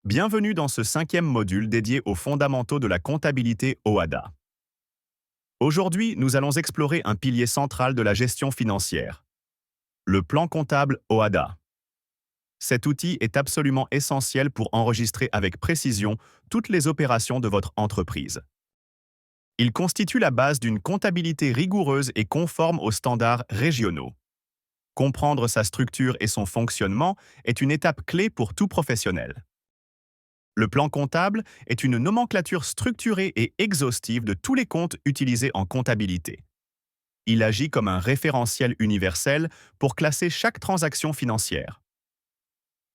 Bienvenue dans ce cinquième module dédié aux fondamentaux de la comptabilité OHADA. Aujourd'hui, nous allons explorer un pilier central de la gestion financière, le plan comptable OHADA. Cet outil est absolument essentiel pour enregistrer avec précision toutes les opérations de votre entreprise. Il constitue la base d'une comptabilité rigoureuse et conforme aux standards régionaux. Comprendre sa structure et son fonctionnement est une étape clé pour tout professionnel. Le plan comptable est une nomenclature structurée et exhaustive de tous les comptes utilisés en comptabilité. Il agit comme un référentiel universel pour classer chaque transaction financière.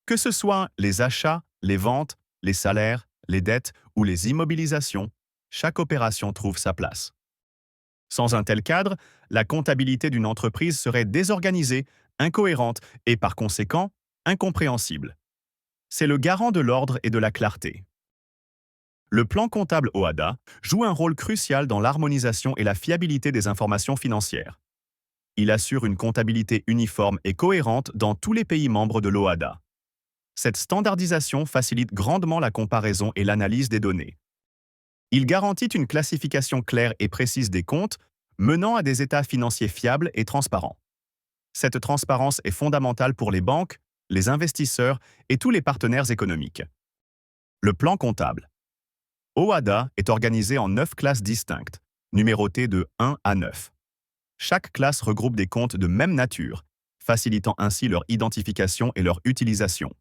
Que ce soit les achats, les ventes, les salaires, les dettes ou les immobilisations, chaque opération trouve sa place. Sans un tel cadre, la comptabilité d'une entreprise serait désorganisée, incohérente et par conséquent, incompréhensible. C'est le garant de l'ordre et de la clarté. Le plan comptable OHADA joue un rôle crucial dans l'harmonisation et la fiabilité des informations financières. Il assure une comptabilité uniforme et cohérente dans tous les pays membres de l'OHADA. Cette standardisation facilite grandement la comparaison et l'analyse des données. Il garantit une classification claire et précise des comptes, menant à des états financiers fiables et transparents. Cette transparence est fondamentale pour les banques, les investisseurs et tous les partenaires économiques. Le plan comptable OHADA est organisé en 9 classes distinctes, numérotées de 1 à 9. Chaque classe regroupe des comptes de même nature, facilitant ainsi leur identification et leur utilisation.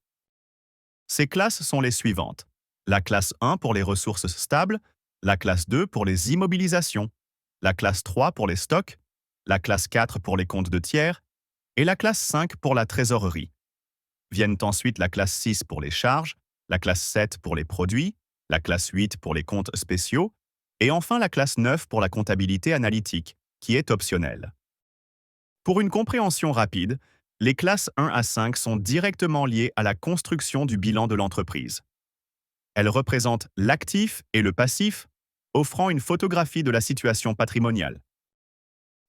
Ces classes sont les suivantes. La classe 1 pour les ressources stables, la classe 2 pour les immobilisations, la classe 3 pour les stocks, la classe 4 pour les comptes de tiers et la classe 5 pour la trésorerie. Viennent ensuite la classe 6 pour les charges, la classe 7 pour les produits, la classe 8 pour les comptes spéciaux, et enfin la classe 9 pour la comptabilité analytique, qui est optionnelle. Pour une compréhension rapide, les classes 1 à 5 sont directement liées à la construction du bilan de l'entreprise. Elles représentent l'actif et le passif, offrant une photographie de la situation patrimoniale.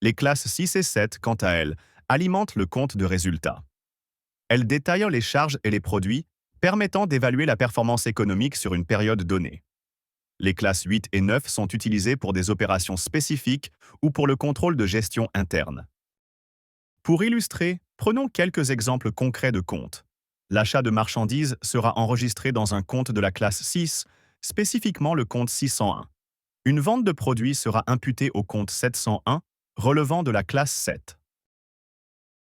Les classes 6 et 7, quant à elles, alimentent le compte de résultat. Elles détaillent les charges et les produits, permettant d'évaluer la performance économique sur une période donnée. Les classes 8 et 9 sont utilisées pour des opérations spécifiques ou pour le contrôle de gestion interne. Pour illustrer, prenons quelques exemples concrets de comptes. L'achat de marchandises sera enregistré dans un compte de la classe 6, spécifiquement le compte 601. Une vente de produits sera imputée au compte 701, relevant de la classe 7.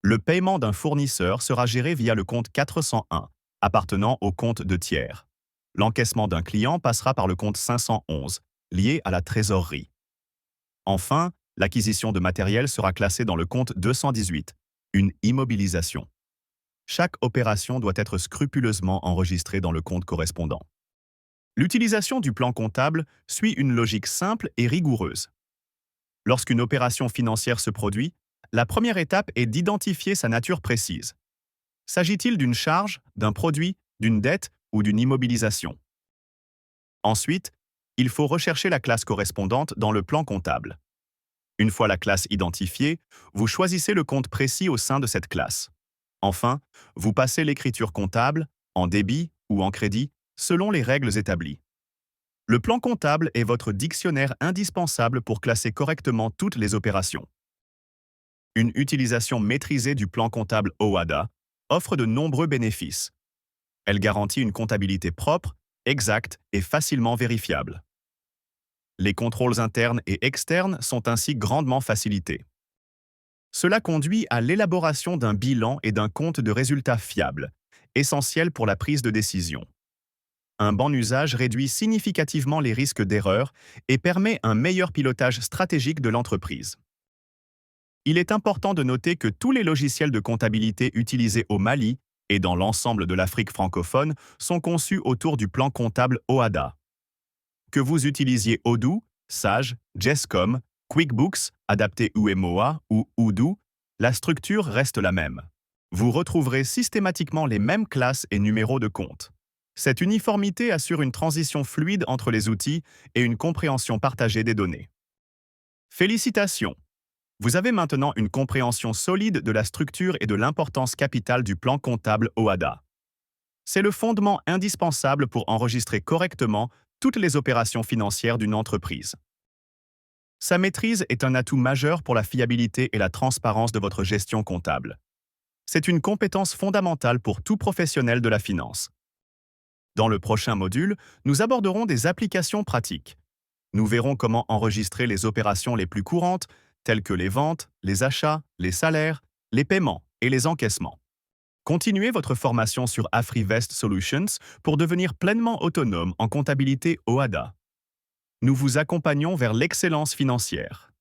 Le paiement d'un fournisseur sera géré via le compte 401, appartenant au compte de tiers. L'encaissement d'un client passera par le compte 511, lié à la trésorerie. Enfin, l'acquisition de matériel sera classée dans le compte 218, une immobilisation. Chaque opération doit être scrupuleusement enregistrée dans le compte correspondant. L'utilisation du plan comptable suit une logique simple et rigoureuse. Lorsqu'une opération financière se produit, la première étape est d'identifier sa nature précise. S'agit-il d'une charge, d'un produit, d'une dette ou d'une immobilisation? Ensuite, il faut rechercher la classe correspondante dans le plan comptable. Une fois la classe identifiée, vous choisissez le compte précis au sein de cette classe. Enfin, vous passez l'écriture comptable, en débit ou en crédit, selon les règles établies. Le plan comptable est votre dictionnaire indispensable pour classer correctement toutes les opérations. Une utilisation maîtrisée du plan comptable OHADA offre de nombreux bénéfices. Elle garantit une comptabilité propre, exacte et facilement vérifiable. Les contrôles internes et externes sont ainsi grandement facilités. Cela conduit à l'élaboration d'un bilan et d'un compte de résultats fiables, essentiel pour la prise de décision. Un bon usage réduit significativement les risques d'erreur et permet un meilleur pilotage stratégique de l'entreprise. Il est important de noter que tous les logiciels de comptabilité utilisés au Mali et dans l'ensemble de l'Afrique francophone sont conçus autour du plan comptable OHADA. Que vous utilisiez Odoo, Sage, Gescom, QuickBooks, adapté UMOA ou Odoo, la structure reste la même. Vous retrouverez systématiquement les mêmes classes et numéros de compte. Cette uniformité assure une transition fluide entre les outils et une compréhension partagée des données. Félicitations! Vous avez maintenant une compréhension solide de la structure et de l'importance capitale du plan comptable OHADA. C'est le fondement indispensable pour enregistrer correctement toutes les opérations financières d'une entreprise. Sa maîtrise est un atout majeur pour la fiabilité et la transparence de votre gestion comptable. C'est une compétence fondamentale pour tout professionnel de la finance. Dans le prochain module, nous aborderons des applications pratiques. Nous verrons comment enregistrer les opérations les plus courantes, telles que les ventes, les achats, les salaires, les paiements et les encaissements. Continuez votre formation sur AfriVest Solutions pour devenir pleinement autonome en comptabilité OHADA. Nous vous accompagnons vers l'excellence financière.